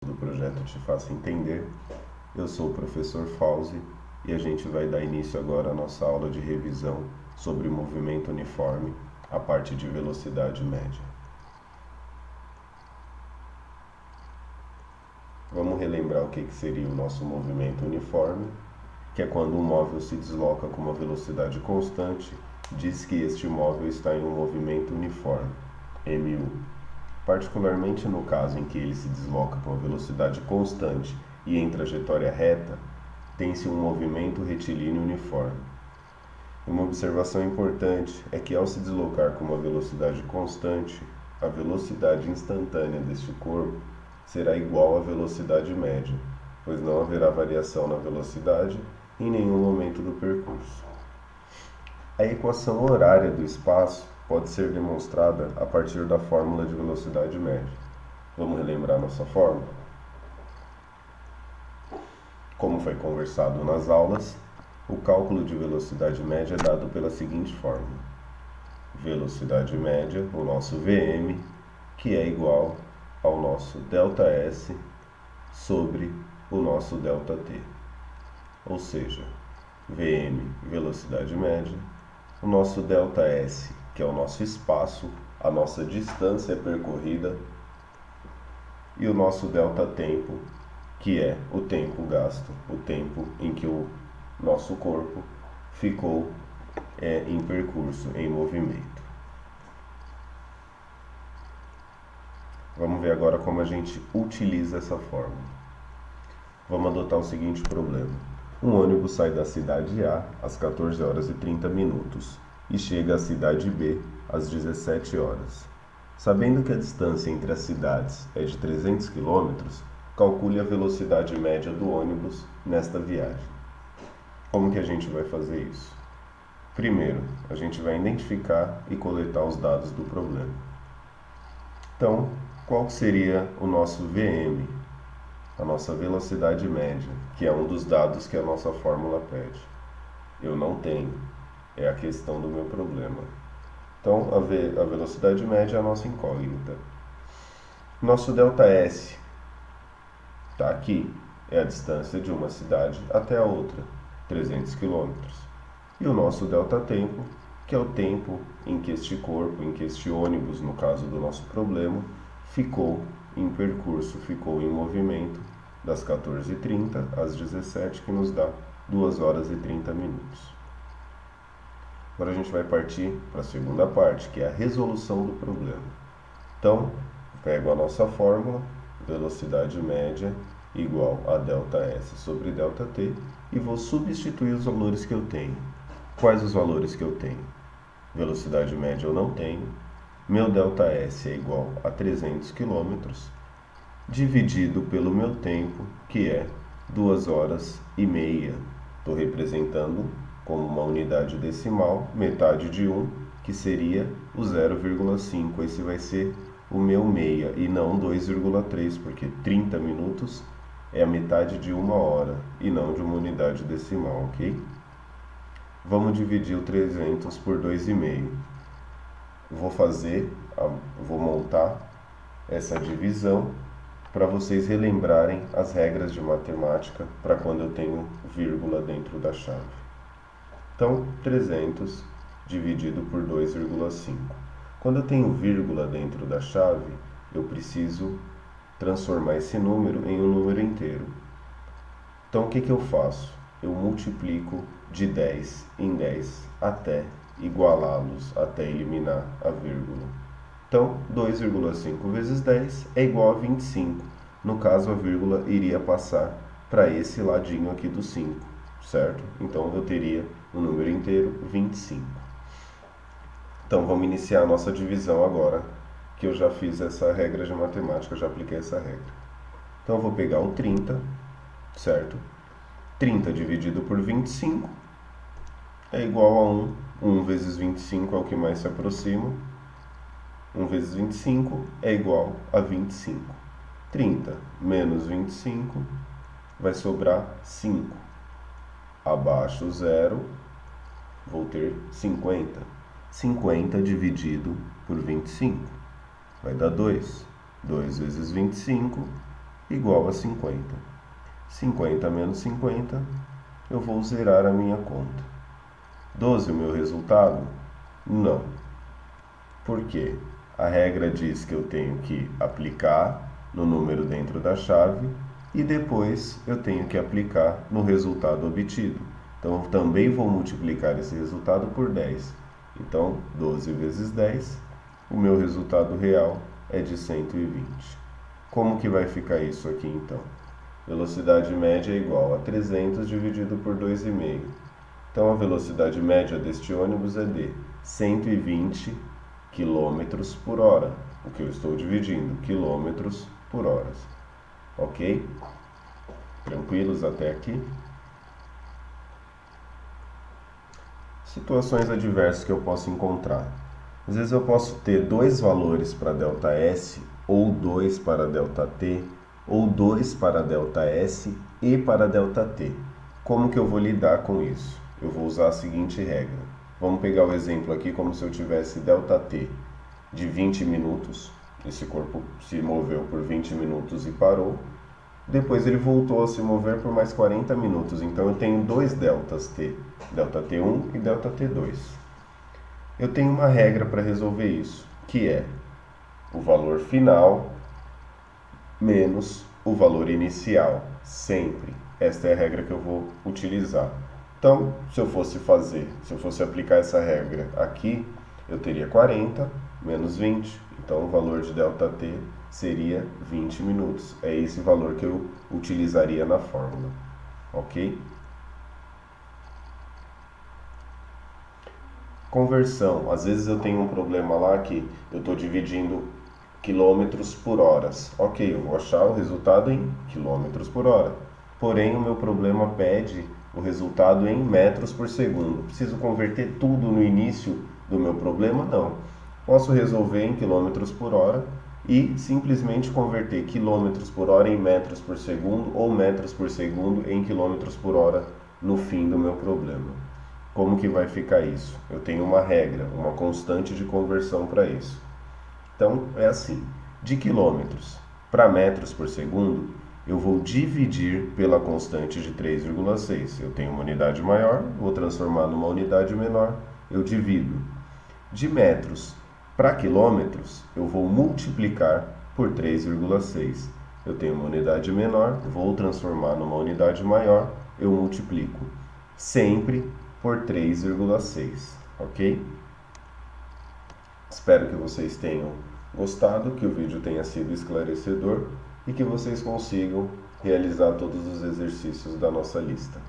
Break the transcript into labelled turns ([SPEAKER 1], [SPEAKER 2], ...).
[SPEAKER 1] do projeto Te Faço Entender. Eu sou o professor Fauzi e a gente vai dar início agora à nossa aula de revisão sobre movimento uniforme, a parte de velocidade média. Vamos relembrar o que seria o nosso movimento uniforme, que é quando um móvel se desloca com uma velocidade constante, diz que este móvel está em um movimento uniforme, MU. Particularmente no caso em que ele se desloca com uma velocidade constante e em trajetória reta, tem-se um movimento retilíneo uniforme. Uma observação importante é que ao se deslocar com uma velocidade constante, a velocidade instantânea deste corpo será igual à velocidade média, pois não haverá variação na velocidade em nenhum momento do percurso. A equação horária do espaço pode ser demonstrada a partir da fórmula de velocidade média. Vamos relembrar nossa fórmula? Como foi conversado nas aulas, o cálculo de velocidade média é dado pela seguinte fórmula: velocidade média, o nosso Vm, que é igual ao nosso ΔS sobre o nosso ΔT. Ou seja, Vm, velocidade média, o nosso ΔS, que é o nosso espaço, a nossa distância percorrida, e o nosso ΔTempo, que é o tempo gasto, o tempo em que o nosso corpo ficou em percurso, em movimento. Vamos ver agora como a gente utiliza essa fórmula. Vamos adotar o seguinte problema. Um ônibus sai da cidade A às 14 horas e 30 minutos e chega à cidade B às 17 horas. Sabendo que a distância entre as cidades é de 300 km, calcule a velocidade média do ônibus nesta viagem. Como que a gente vai fazer isso? Primeiro, a gente vai identificar e coletar os dados do problema. Então, qual seria o nosso Vm? A nossa velocidade média, que é um dos dados que a nossa fórmula pede. Eu não tenho, é a questão do meu problema. Então, a velocidade média é a nossa incógnita. Nosso ΔS está aqui, é a distância de uma cidade até a outra, 300 km. E o nosso ΔTempo, que é o tempo em que este corpo, em que este ônibus, no caso do nosso problema, ficou em percurso, ficou em movimento das 14h30 às 17, que nos dá 2 horas e 30 minutos. Agora a gente vai partir para a segunda parte, que é a resolução do problema. Então, pego a nossa fórmula, velocidade média igual a ΔS sobre ΔT, e vou substituir os valores que eu tenho. Quais os valores que eu tenho? Velocidade média eu não tenho. Meu ΔS é igual a 300 km, dividido pelo meu tempo, que é 2 horas e meia. Estou representando como uma unidade decimal, metade de 1, que seria o 0,5. Esse vai ser o meu meia e não 2,3, porque 30 minutos é a metade de 1 hora e não de uma unidade decimal, ok? Vamos dividir o 300 por 2,5. Vou montar essa divisão para vocês relembrarem as regras de matemática para quando eu tenho vírgula dentro da chave. Então, 300 dividido por 2,5. Quando eu tenho vírgula dentro da chave, eu preciso transformar esse número em um número inteiro. Então, o que eu faço? Eu multiplico de 10 em 10 até igualá-los, até eliminar a vírgula. Então, 2,5 vezes 10 é igual a 25. No caso, a vírgula iria passar para esse ladinho aqui do 5, certo? Então, eu teria o número inteiro 25. Então, vamos iniciar a nossa divisão agora, que eu já fiz essa regra de matemática, eu já apliquei essa regra. Então, eu vou pegar o 30, certo? 30 dividido por 25 é igual a 1. 1 vezes 25 é o que mais se aproxima. 1 vezes 25 é igual a 25. 30 menos 25 vai sobrar 5. Abaixo 0, vou ter 50. 50 dividido por 25 vai dar 2. 2 vezes 25 igual a 50. 50 menos 50, eu vou zerar a minha conta. 12 o meu resultado? Não. Por quê? A regra diz que eu tenho que aplicar no número dentro da chave e depois eu tenho que aplicar no resultado obtido. Então, eu também vou multiplicar esse resultado por 10. Então, 12 vezes 10, o meu resultado real é de 120. Como que vai ficar isso aqui, então? Velocidade média é igual a 300 dividido por 2,5. Então, a velocidade média deste ônibus é de 120 quilômetros por hora. O que eu estou dividindo? Quilômetros por hora. Ok? Tranquilos até aqui? Situações adversas que eu posso encontrar. Às vezes eu posso ter dois valores para ΔS, ou 2 para ΔT, ou 2 para ΔS e para ΔT. Como que eu vou lidar com isso? Eu vou usar a seguinte regra. Vamos pegar o exemplo aqui como se eu tivesse ΔT de 20 minutos. Esse corpo se moveu por 20 minutos e parou. Depois ele voltou a se mover por mais 40 minutos. Então eu tenho dois deltas T, ΔT1 e ΔT2. Eu tenho uma regra para resolver isso, que é o valor final menos o valor inicial, sempre. Esta é a regra que eu vou utilizar. Então, se eu fosse aplicar essa regra aqui, eu teria 40 menos 20. Então, o valor de ΔT seria 20 minutos. É esse valor que eu utilizaria na fórmula. Ok? Conversão. Às vezes eu tenho um problema lá que eu estou dividindo quilômetros por horas. Ok, eu vou achar o resultado em quilômetros por hora. Porém, o meu problema pede o resultado em metros por segundo. Preciso converter tudo no início do meu problema? Não. Posso resolver em quilômetros por hora e simplesmente converter quilômetros por hora em metros por segundo ou metros por segundo em quilômetros por hora no fim do meu problema. Como que vai ficar isso? Eu tenho uma regra, uma constante de conversão para isso. Então, é assim, de quilômetros para metros por segundo, eu vou dividir pela constante de 3,6. Eu tenho uma unidade maior, vou transformar numa unidade menor, eu divido. De metros para quilômetros, eu vou multiplicar por 3,6. Eu tenho uma unidade menor, vou transformar numa unidade maior, eu multiplico. Sempre por 3,6, ok? Espero que vocês tenham gostado, que o vídeo tenha sido esclarecedor e que vocês consigam realizar todos os exercícios da nossa lista.